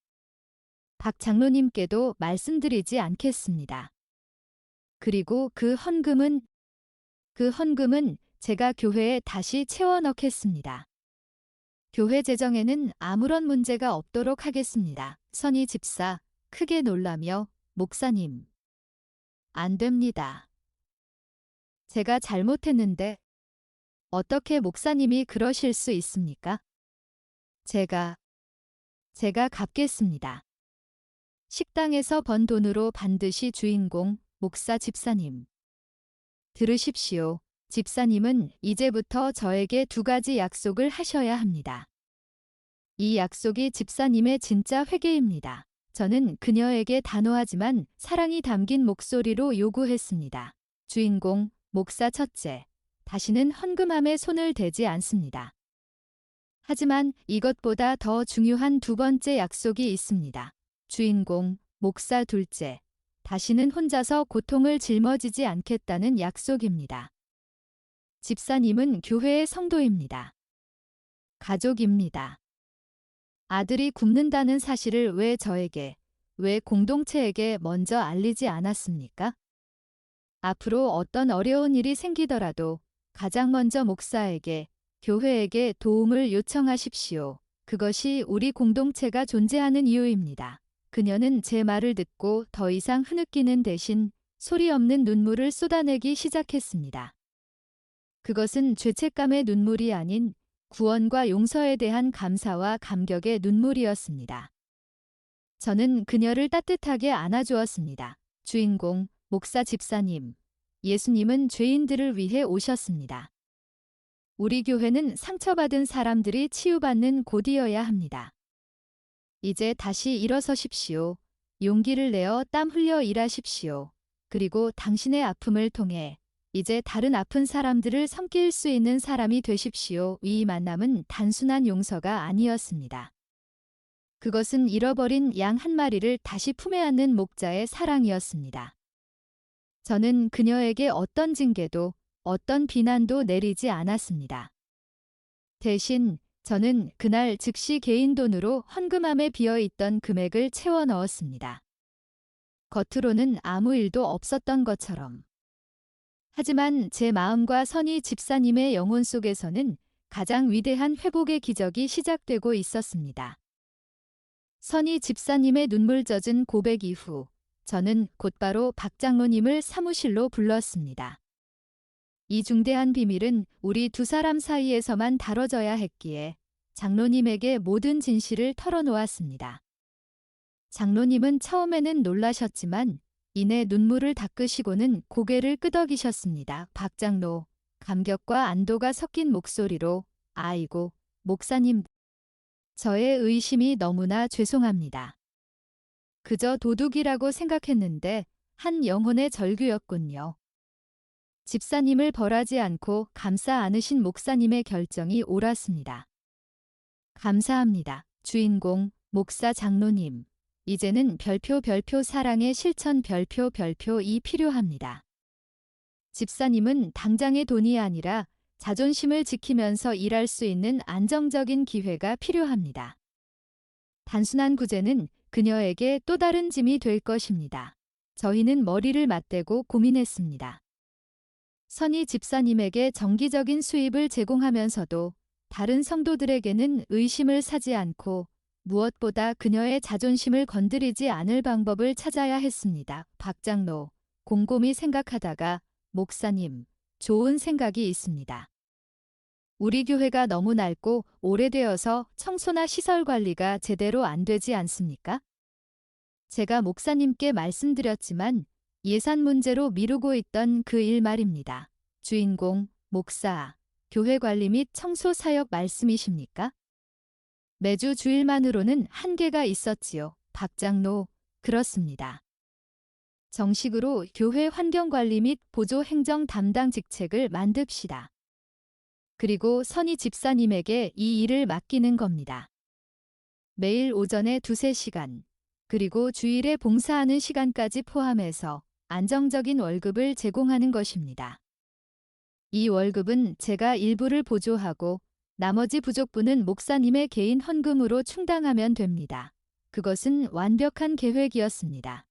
박 장로님께도 말씀드리지 않겠습니다. 그리고 그 헌금은 제가 교회에 다시 채워 넣겠습니다. 교회 재정에는 아무런 문제가 없도록 하겠습니다. 선희 집사, 크게 놀라며 목사님. 안 됩니다. 제가 잘못했는데 어떻게 목사님이 그러실 수 있습니까? 제가 갚겠습니다. 식당에서 번 돈으로 반드시 주인공, 목사 집사님. 들으십시오. 집사님은 이제부터 저에게 두 가지 약속을 하셔야 합니다. 이 약속이 집사님의 진짜 회개입니다. 저는 그녀에게 단호하지만 사랑이 담긴 목소리로 요구했습니다. 주인공, 목사 첫째, 다시는 헌금함에 손을 대지 않습니다. 하지만 이것보다 더 중요한 두 번째 약속이 있습니다. 주인공, 목사 둘째, 다시는 혼자서 고통을 짊어지지 않겠다는 약속입니다. 집사님은 교회의 성도입니다. 가족입니다. 아들이 굶는다는 사실을 왜 저에게, 왜 공동체에게 먼저 알리지 않았습니까? 앞으로 어떤 어려운 일이 생기더라도 가장 먼저 목사에게, 교회에게 도움을 요청하십시오. 그것이 우리 공동체가 존재하는 이유입니다. 그녀는 제 말을 듣고 더 이상 흐느끼는 대신 소리 없는 눈물을 쏟아내기 시작했습니다. 그것은 죄책감의 눈물이 아닌 구원과 용서에 대한 감사와 감격의 눈물이었습니다. 저는 그녀를 따뜻하게 안아주었습니다. 주인공, 목사 집사님, 예수님은 죄인들을 위해 오셨습니다. 우리 교회는 상처받은 사람들이 치유받는 곳이어야 합니다. 이제 다시 일어서십시오. 용기를 내어 땀 흘려 일하십시오. 그리고 당신의 아픔을 통해 이제 다른 아픈 사람들을 섬길 수 있는 사람이 되십시오. 이 만남은 단순한 용서가 아니었습니다. 그것은 잃어버린 양 한 마리를 다시 품에 안는 목자의 사랑이었습니다. 저는 그녀에게 어떤 징계도, 어떤 비난도 내리지 않았습니다. 대신 저는 그날 즉시 개인 돈으로 헌금함에 비어있던 금액을 채워 넣었습니다. 겉으로는 아무 일도 없었던 것처럼. 하지만 제 마음과 선희 집사님의 영혼 속에서는 가장 위대한 회복의 기적이 시작되고 있었습니다. 선희 집사님의 눈물 젖은 고백 이후 저는 곧바로 박 장로님을 사무실로 불렀습니다. 이 중대한 비밀은 우리 두 사람 사이에서만 다뤄져야 했기에 장로님에게 모든 진실을 털어놓았습니다. 장로님은 처음에는 놀라셨지만 이내 눈물을 닦으시고는 고개를 끄덕이셨습니다. 박 장로, 감격과 안도가 섞인 목소리로 아이고, 목사님, 저의 의심이 너무나 죄송합니다. 그저 도둑이라고 생각했는데 한 영혼의 절규였군요. 집사님을 벌하지 않고 감싸 안으신 목사님의 결정이 옳았습니다. 감사합니다. 주인공, 목사 장로님. 이제는 별표 사랑의 실천 별표 2 필요합니다. 집사님은 당장의 돈이 아니라 자존심을 지키면서 일할 수 있는 안정적인 기회가 필요합니다. 단순한 구제는 그녀에게 또 다른 짐이 될 것입니다. 저희는 머리를 맞대고 고민했습니다. 선희 집사님에게 정기적인 수입을 제공하면서도 다른 성도들에게는 의심을 사지 않고 무엇보다 그녀의 자존심을 건드리지 않을 방법을 찾아야 했습니다. 박 장로, 곰곰이 생각하다가 목사님, 좋은 생각이 있습니다. 우리 교회가 너무 낡고 오래되어서 청소나 시설 관리가 제대로 안 되지 않습니까? 제가 목사님께 말씀드렸지만 예산 문제로 미루고 있던 그 일 말입니다. 주인공, 목사, 교회 관리 및 청소 사역 말씀이십니까? 매주 주일만으로는 한계가 있었지요. 박 장로, 그렇습니다. 정식으로 교회 환경관리 및 보조 행정 담당 직책을 만듭시다. 그리고 선희 집사님에게 이 일을 맡기는 겁니다. 매일 오전에 2~3시간, 그리고 주일에 봉사하는 시간까지 포함해서 안정적인 월급을 제공하는 것입니다. 이 월급은 제가 일부를 보조하고 나머지 부족분은 목사님의 개인 헌금으로 충당하면 됩니다. 그것은 완벽한 계획이었습니다.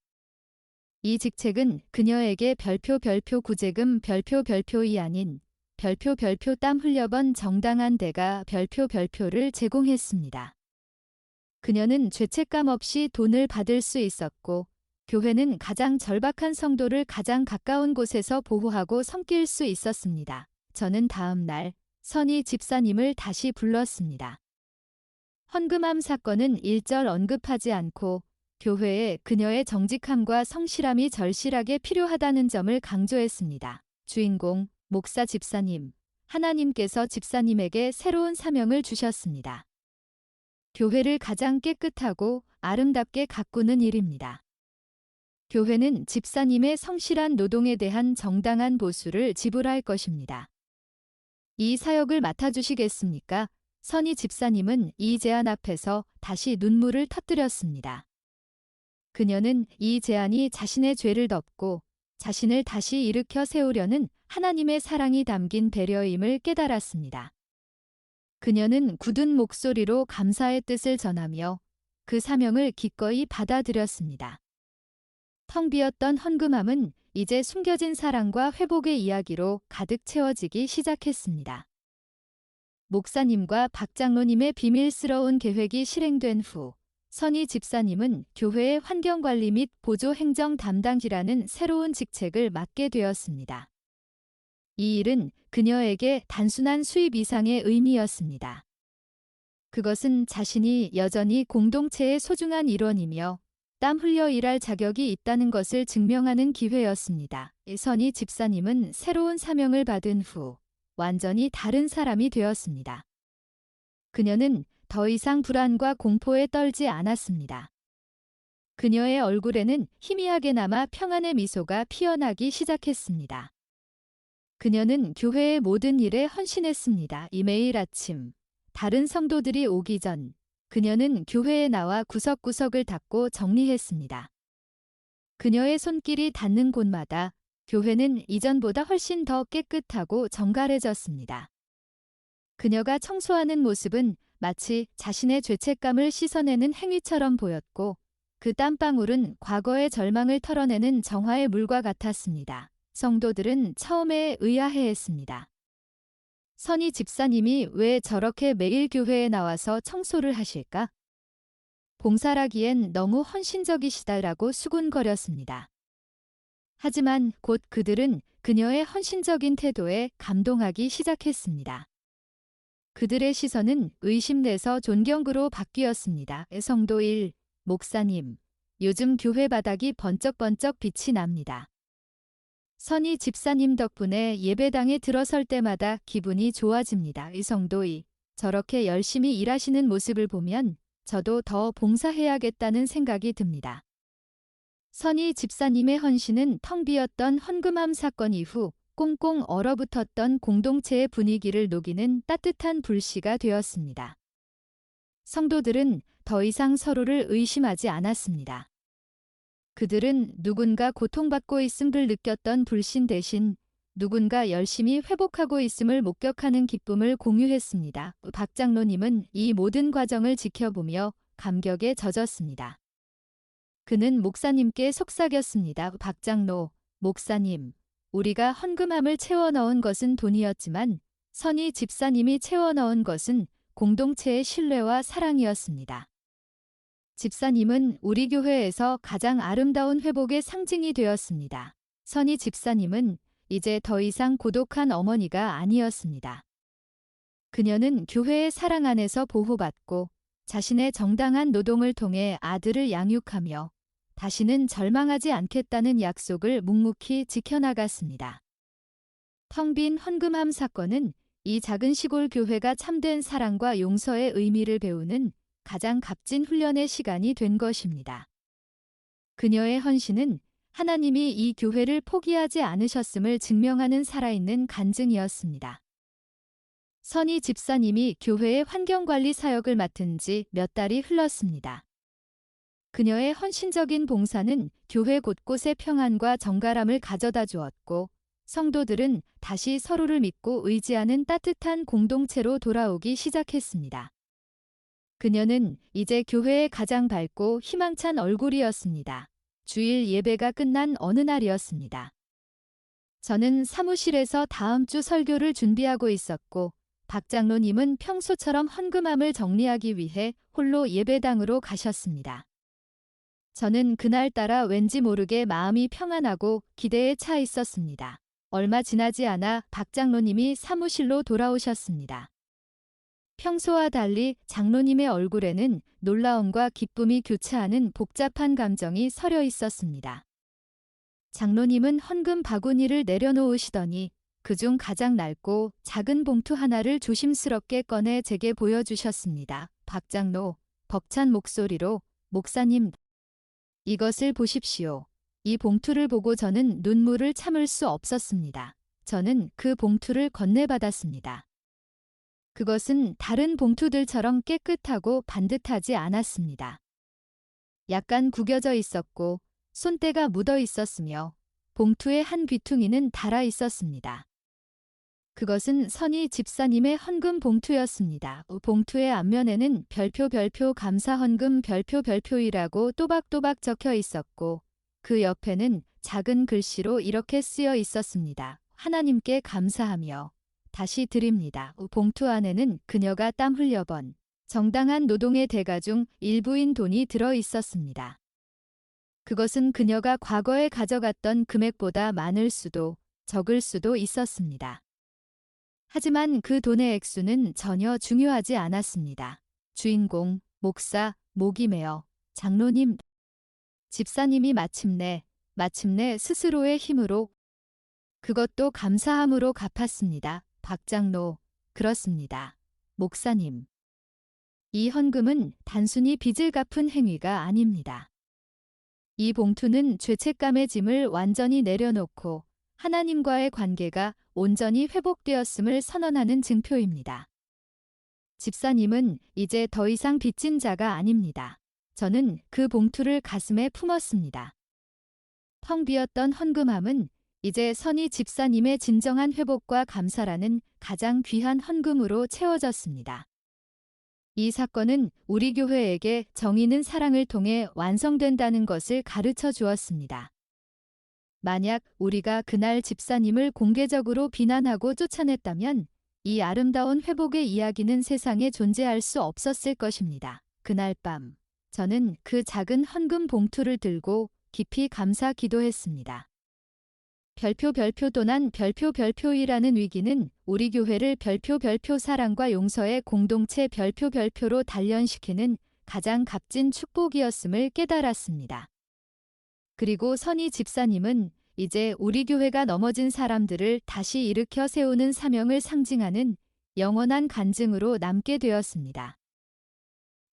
이 직책은 그녀에게 별표 구제금 별표 2이 아닌 별표 땀 흘려번 정당한 대가 별표를 제공했습니다. 그녀는 죄책감 없이 돈을 받을 수 있었고 교회는 가장 절박한 성도를 가장 가까운 곳에서 보호하고 섬길 수 있었습니다. 저는 다음 날 선희 집사님을 다시 불렀습니다. 헌금함 사건은 일절 언급하지 않고 교회에 그녀의 정직함과 성실함이 절실하게 필요하다는 점을 강조했습니다. 주인공, 목사 집사님, 하나님께서 집사님에게 새로운 사명을 주셨습니다. 교회를 가장 깨끗하고 아름답게 가꾸는 일입니다. 교회는 집사님의 성실한 노동에 대한 정당한 보수를 지불할 것입니다. 이 사역을 맡아주시겠습니까? 선희 집사님은 이 제안 앞에서 다시 눈물을 터뜨렸습니다. 그녀는 이 제안이 자신의 죄를 덮고 자신을 다시 일으켜 세우려는 하나님의 사랑이 담긴 배려임을 깨달았습니다. 그녀는 굳은 목소리로 감사의 뜻을 전하며 그 사명을 기꺼이 받아들였습니다. 텅 비었던 헌금함은 이제 숨겨진 사랑과 회복의 이야기로 가득 채워지기 시작했습니다. 목사님과 박 장로님의 비밀스러운 계획이 실행된 후 선희 집사님은 교회의 환경관리 및 보조 행정 담당이라는 새로운 직책을 맡게 되었습니다. 이 일은 그녀에게 단순한 수입 이상의 의미였습니다. 그것은 자신이 여전히 공동체의 소중한 일원이며 땀 흘려 일할 자격이 있다는 것을 증명하는 기회였습니다. 선희 집사님은 새로운 사명을 받은 후 완전히 다른 사람이 되었습니다. 그녀는 더 이상 불안과 공포에 떨지 않았습니다. 그녀의 얼굴에는 희미하게나마 평안의 미소가 피어나기 시작했습니다. 그녀는 교회의 모든 일에 헌신했습니다. 이 매일 아침, 다른 성도들이 오기 전, 그녀는 교회에 나와 구석구석을 닦고 정리했습니다. 그녀의 손길이 닿는 곳마다 교회는 이전보다 훨씬 더 깨끗하고 정갈해졌습니다. 그녀가 청소하는 모습은 마치 자신의 죄책감을 씻어내는 행위처럼 보였고 그 땀방울은 과거의 절망을 털어내는 정화의 물과 같았습니다. 성도들은 처음에 의아해했습니다. 선희 집사님이 왜 저렇게 매일 교회에 나와서 청소를 하실까? 봉사라기엔 너무 헌신적이시다라고 수군거렸습니다. 하지만 곧 그들은 그녀의 헌신적인 태도에 감동하기 시작했습니다. 그들의 시선은 의심내서 존경으로 바뀌었습니다. 성도 1, 목사님, 요즘 교회 바닥이 번쩍번쩍 빛이 납니다. 선희 집사님 덕분에 예배당에 들어설 때마다 기분이 좋아집니다. 성도 2, 저렇게 열심히 일하시는 모습을 보면 저도 더 봉사해야겠다는 생각이 듭니다. 선희 집사님의 헌신은 텅 비었던 헌금함 사건 이후 꽁꽁 얼어붙었던 공동체의 분위기를 녹이는 따뜻한 불씨가 되었습니다. 성도들은 더 이상 서로를 의심하지 않았습니다. 그들은 누군가 고통받고 있음을 느꼈던 불신 대신 누군가 열심히 회복하고 있음을 목격하는 기쁨을 공유했습니다. 박 장로님은 이 모든 과정을 지켜보며 감격에 젖었습니다. 그는 목사님께 속삭였습니다. 박 장로, 목사님, 우리가 헌금함을 채워 넣은 것은 돈이었지만 선희 집사님이 채워 넣은 것은 공동체의 신뢰와 사랑이었습니다. 집사님은 우리 교회에서 가장 아름다운 회복의 상징이 되었습니다. 선희 집사님은 이제 더 이상 고독한 어머니가 아니었습니다. 그녀는 교회의 사랑 안에서 보호받고 자신의 정당한 노동을 통해 아들을 양육하며 다시는 절망하지 않겠다는 약속을 묵묵히 지켜나갔습니다. 텅 빈 헌금함 사건은 이 작은 시골 교회가 참된 사랑과 용서의 의미를 배우는 가장 값진 훈련의 시간이 된 것입니다. 그녀의 헌신은 하나님이 이 교회를 포기하지 않으셨음을 증명하는 살아있는 간증이었습니다. 선희 집사님이 교회의 환경관리 사역을 맡은 지 몇 달이 흘렀습니다. 그녀의 헌신적인 봉사는 교회 곳곳에 평안과 정갈함을 가져다 주었고 성도들은 다시 서로를 믿고 의지하는 따뜻한 공동체로 돌아오기 시작했습니다. 그녀는 이제 교회의 가장 밝고 희망찬 얼굴이었습니다. 주일 예배가 끝난 어느 날이었습니다. 저는 사무실에서 다음 주 설교를 준비하고 있었고 박 장로님은 평소처럼 헌금함을 정리하기 위해 홀로 예배당으로 가셨습니다. 저는 그날따라 왠지 모르게 마음이 평안하고 기대에 차 있었습니다. 얼마 지나지 않아 박 장로님이 사무실로 돌아오셨습니다. 평소와 달리 장로님의 얼굴에는 놀라움과 기쁨이 교차하는 복잡한 감정이 서려 있었습니다. 장로님은 헌금 바구니를 내려놓으시더니 그중 가장 낡고 작은 봉투 하나를 조심스럽게 꺼내 제게 보여주셨습니다. 박 장로, 벅찬 목소리로 목사님, 이것을 보십시오. 이 봉투를 보고 저는 눈물을 참을 수 없었습니다. 저는 그 봉투를 건네받았습니다. 그것은 다른 봉투들처럼 깨끗하고 반듯하지 않았습니다. 약간 구겨져 있었고 손때가 묻어 있었으며 봉투의 한 귀퉁이는 닳아 있었습니다. 그것은 선희 집사님의 헌금 봉투였습니다. 봉투의 앞면에는 별표 감사 헌금 별표이라고 또박또박 적혀 있었고 그 옆에는 작은 글씨로 이렇게 쓰여 있었습니다. 하나님께 감사하며 다시 드립니다. 봉투 안에는 그녀가 땀 흘려 번 정당한 노동의 대가 중 일부인 돈이 들어 있었습니다. 그것은 그녀가 과거에 가져갔던 금액보다 많을 수도 적을 수도 있었습니다. 하지만 그 돈의 액수는 전혀 중요하지 않았습니다. 주인공, 목사, 목이 메어, 장로님, 집사님이 마침내 스스로의 힘으로 그것도 감사함으로 갚았습니다. 박장로, 그렇습니다. 목사님. 이 헌금은 단순히 빚을 갚은 행위가 아닙니다. 이 봉투는 죄책감의 짐을 완전히 내려놓고 하나님과의 관계가 온전히 회복되었음을 선언하는 증표입니다. 집사님은 이제 더 이상 빚진 자가 아닙니다. 저는 그 봉투를 가슴에 품었습니다. 텅 비었던 헌금함은 이제 선희 집사님의 진정한 회복과 감사라는 가장 귀한 헌금으로 채워졌습니다. 이 사건은 우리 교회에게 정의는 사랑을 통해 완성된다는 것을 가르쳐 주었습니다. 만약 우리가 그날 집사님을 공개적으로 비난하고 쫓아냈다면 이 아름다운 회복의 이야기는 세상에 존재할 수 없었을 것입니다. 그날 밤, 저는 그 작은 헌금 봉투를 들고 깊이 감사 기도했습니다. 별표 도난 별표이라는 위기는 우리 교회를 별표 사랑과 용서의 공동체 별표로 단련시키는 가장 값진 축복이었음을 깨달았습니다. 그리고 선희 집사님은 이제 우리 교회가 넘어진 사람들을 다시 일으켜 세우는 사명을 상징하는 영원한 간증으로 남게 되었습니다.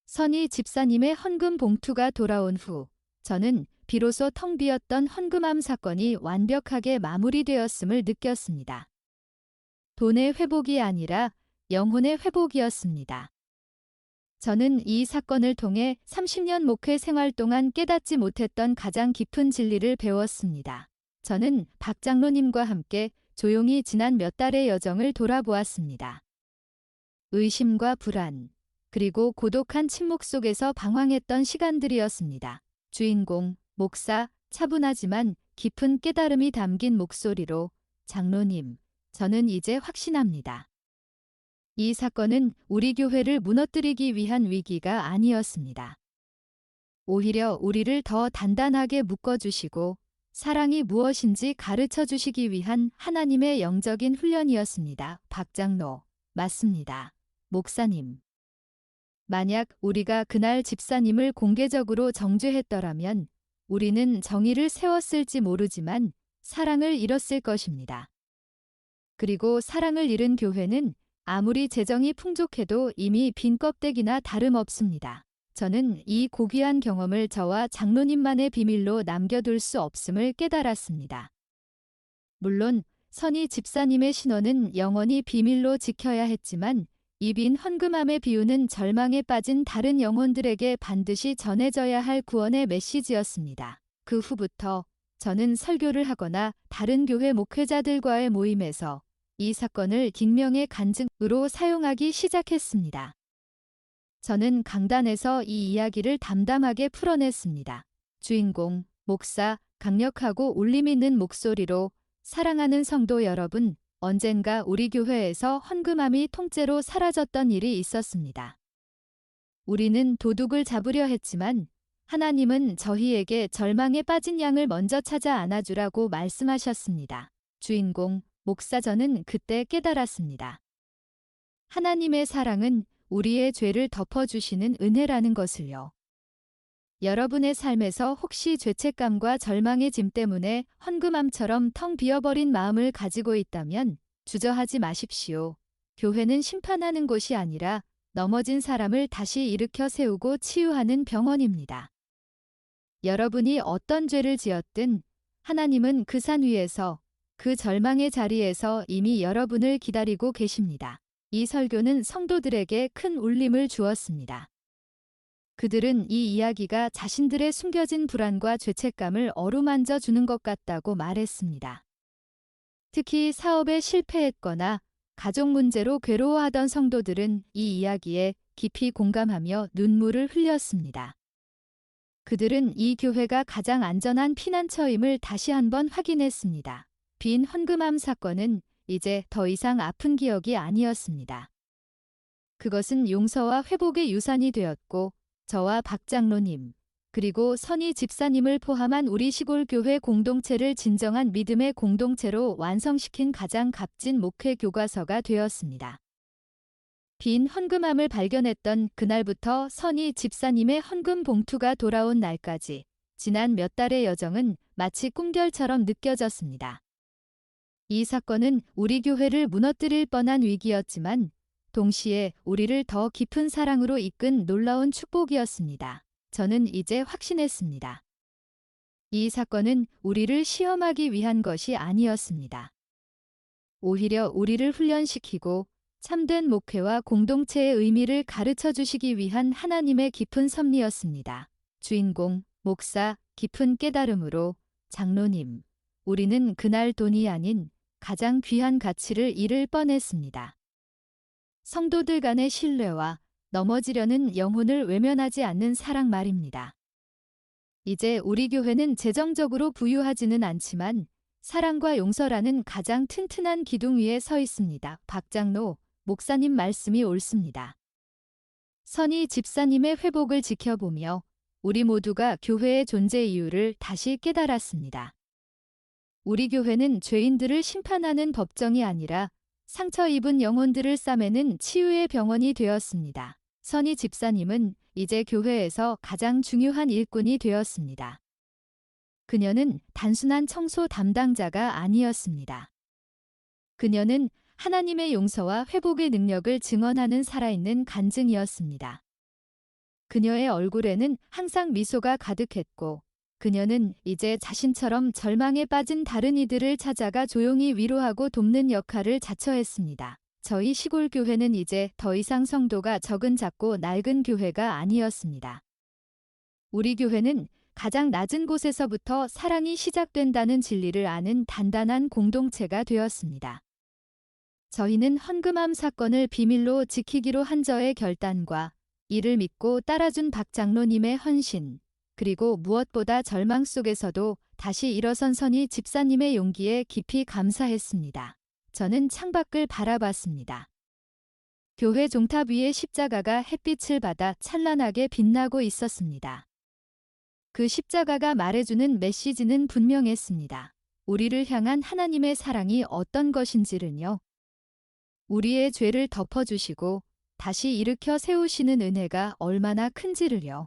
선희 집사님의 헌금 봉투가 돌아온 후 저는 비로소 텅 비었던 헌금함 사건이 완벽하게 마무리되었음을 느꼈습니다. 돈의 회복이 아니라 영혼의 회복이었습니다. 저는 이 사건을 통해 30년 목회 생활 동안 깨닫지 못했던 가장 깊은 진리를 배웠습니다. 저는 박 장로님과 함께 조용히 지난 몇 달의 여정을 돌아보았습니다. 의심과 불안, 그리고 고독한 침묵 속에서 방황했던 시간들이었습니다. 주인공, 목사, 차분하지만 깊은 깨달음이 담긴 목소리로 장로님, 저는 이제 확신합니다. 이 사건은 우리 교회를 무너뜨리기 위한 위기가 아니었습니다. 오히려 우리를 더 단단하게 묶어주시고 사랑이 무엇인지 가르쳐 주시기 위한 하나님의 영적인 훈련이었습니다. 박장로, 맞습니다. 목사님. 만약 우리가 그날 집사님을 공개적으로 정죄했더라면 우리는 정의를 세웠을지 모르지만 사랑을 잃었을 것입니다. 그리고 사랑을 잃은 교회는 아무리 재정이 풍족해도 이미 빈 껍데기나 다름없습니다. 저는 이 고귀한 경험을 저와 장로님만의 비밀로 남겨둘 수 없음을 깨달았습니다. 물론 선희 집사님의 신원은 영원히 비밀로 지켜야 했지만 이 빈 헌금함의 비유는 절망에 빠진 다른 영혼들에게 반드시 전해져야 할 구원의 메시지였습니다. 그 후부터 저는 설교를 하거나 다른 교회 목회자들과의 모임에서 이 사건을 익명의 간증으로 사용하기 시작했습니다. 저는 강단에서 이 이야기를 담담하게 풀어냈습니다. 주인공, 목사, 강력하고 울림 있는 목소리로 사랑하는 성도 여러분, 언젠가 우리 교회에서 헌금함이 통째로 사라졌던 일이 있었습니다. 우리는 도둑을 잡으려 했지만 하나님은 저희에게 절망에 빠진 양을 먼저 찾아 안아주라고 말씀하셨습니다. 주인공, 목사 저는 그때 깨달았습니다. 하나님의 사랑은 우리의 죄를 덮어주시는 은혜라는 것을요. 여러분의 삶에서 혹시 죄책감과 절망의 짐 때문에 헌금함처럼 텅 비어버린 마음을 가지고 있다면 주저하지 마십시오. 교회는 심판하는 곳이 아니라 넘어진 사람을 다시 일으켜 세우고 치유하는 병원입니다. 여러분이 어떤 죄를 지었든 하나님은 그 산 위에서 그 절망의 자리에서 이미 여러분을 기다리고 계십니다. 이 설교는 성도들에게 큰 울림을 주었습니다. 그들은 이 이야기가 자신들의 숨겨진 불안과 죄책감을 어루만져 주는 것 같다고 말했습니다. 특히 사업에 실패했거나 가족 문제로 괴로워하던 성도들은 이 이야기에 깊이 공감하며 눈물을 흘렸습니다. 그들은 이 교회가 가장 안전한 피난처임을 다시 한번 확인했습니다. 빈 헌금함 사건은 이제 더 이상 아픈 기억이 아니었습니다. 그것은 용서와 회복의 유산이 되었고 저와 박 장로님, 그리고 선희 집사님을 포함한 우리 시골 교회 공동체를 진정한 믿음의 공동체로 완성시킨 가장 값진 목회 교과서가 되었습니다. 빈 헌금함을 발견했던 그날부터 선희 집사님의 헌금 봉투가 돌아온 날까지 지난 몇 달의 여정은 마치 꿈결처럼 느껴졌습니다. 이 사건은 우리 교회를 무너뜨릴 뻔한 위기였지만 동시에 우리를 더 깊은 사랑으로 이끈 놀라운 축복이었습니다. 저는 이제 확신했습니다. 이 사건은 우리를 시험하기 위한 것이 아니었습니다. 오히려 우리를 훈련시키고 참된 목회와 공동체의 의미를 가르쳐 주시기 위한 하나님의 깊은 섭리였습니다. 주인공, 목사, 깊은 깨달음으로 장로님, 우리는 그날 돈이 아닌 가장 귀한 가치를 잃을 뻔했습니다. 성도들 간의 신뢰와 넘어지려는 영혼을 외면하지 않는 사랑 말입니다. 이제 우리 교회는 재정적으로 부유하지는 않지만 사랑과 용서라는 가장 튼튼한 기둥 위에 서 있습니다. 박 장로, 목사님 말씀이 옳습니다. 선희 집사님의 회복을 지켜보며 우리 모두가 교회의 존재 이유를 다시 깨달았습니다. 우리 교회는 죄인들을 심판하는 법정이 아니라 상처 입은 영혼들을 싸매는 치유의 병원이 되었습니다. 선희 집사님은 이제 교회에서 가장 중요한 일꾼이 되었습니다. 그녀는 단순한 청소 담당자가 아니었습니다. 그녀는 하나님의 용서와 회복의 능력을 증언하는 살아있는 간증이었습니다. 그녀의 얼굴에는 항상 미소가 가득했고 그녀는 이제 자신처럼 절망에 빠진 다른 이들을 찾아가 조용히 위로하고 돕는 역할을 자처했습니다. 저희 시골 교회는 이제 더 이상 성도가 적은 작고 낡은 교회가 아니었습니다. 우리 교회는 가장 낮은 곳에서부터 사랑이 시작된다는 진리를 아는 단단한 공동체가 되었습니다. 저희는 헌금함 사건을 비밀로 지키기로 한 저의 결단과 이를 믿고 따라준 박 장로님의 헌신, 그리고 무엇보다 절망 속에서도 다시 일어선 선희 집사님의 용기에 깊이 감사했습니다. 저는 창밖을 바라봤습니다. 교회 종탑 위에 십자가가 햇빛을 받아 찬란하게 빛나고 있었습니다. 그 십자가가 말해주는 메시지는 분명했습니다. 우리를 향한 하나님의 사랑이 어떤 것인지를요. 우리의 죄를 덮어주시고 다시 일으켜 세우시는 은혜가 얼마나 큰지를요.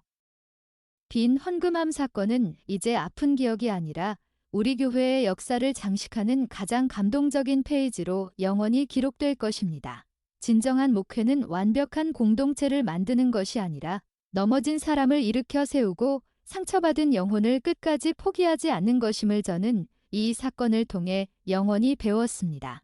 빈 헌금함 사건은 이제 아픈 기억이 아니라 우리 교회의 역사를 장식하는 가장 감동적인 페이지로 영원히 기록될 것입니다. 진정한 목회는 완벽한 공동체를 만드는 것이 아니라 넘어진 사람을 일으켜 세우고 상처받은 영혼을 끝까지 포기하지 않는 것임을 저는 이 사건을 통해 영원히 배웠습니다.